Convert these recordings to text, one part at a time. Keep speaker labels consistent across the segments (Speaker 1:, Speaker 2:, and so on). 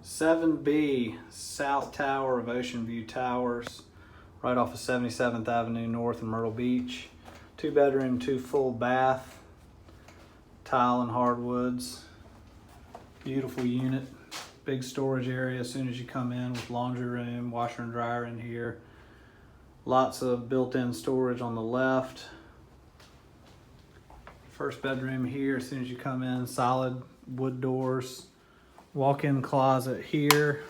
Speaker 1: 7B, South Tower of Ocean View Towers, right off of 77th Avenue North in Myrtle Beach. 2-bedroom, 2 full bath, tile and hardwoods. Beautiful unit. Big storage area as soon as you come in with laundry room, washer and dryer in here. Lots of built-in storage on the left. First bedroom here as soon as you come in, solid wood doors. Walk-in closet here.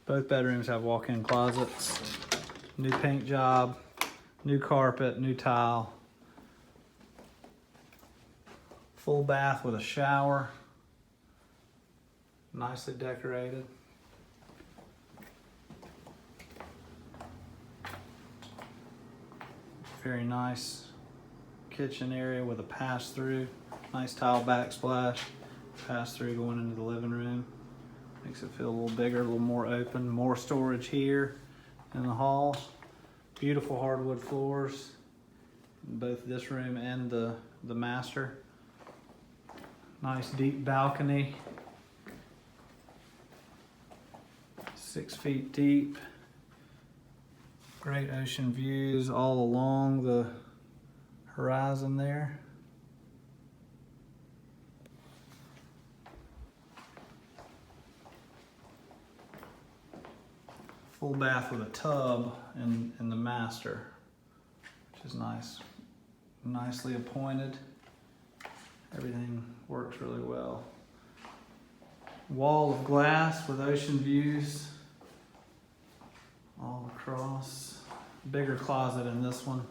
Speaker 1: Both bedrooms have walk-in closets. New paint job, new carpet, new tile. Full bath with a shower. Nicely decorated. Very nice kitchen area with a pass-through. Nice tile backsplash. Pass-through going into the living room. Makes it feel a little bigger, a little more open. More storage here in the hall. Beautiful hardwood floors in both this room and the master. Nice deep balcony. 6 feet deep. Great ocean views all along the horizon there. Full bath with a tub in the master, which is nice. Nicely appointed. Everything works really well. Wall of glass with ocean views all across. Bigger closet in this one.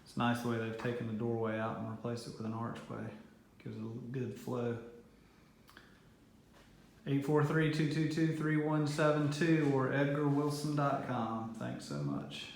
Speaker 1: It's nice the way they've taken the doorway out and replaced it with an archway. Gives it a good flow. 843-222-3172 or edgarwilson.com. Thanks so much.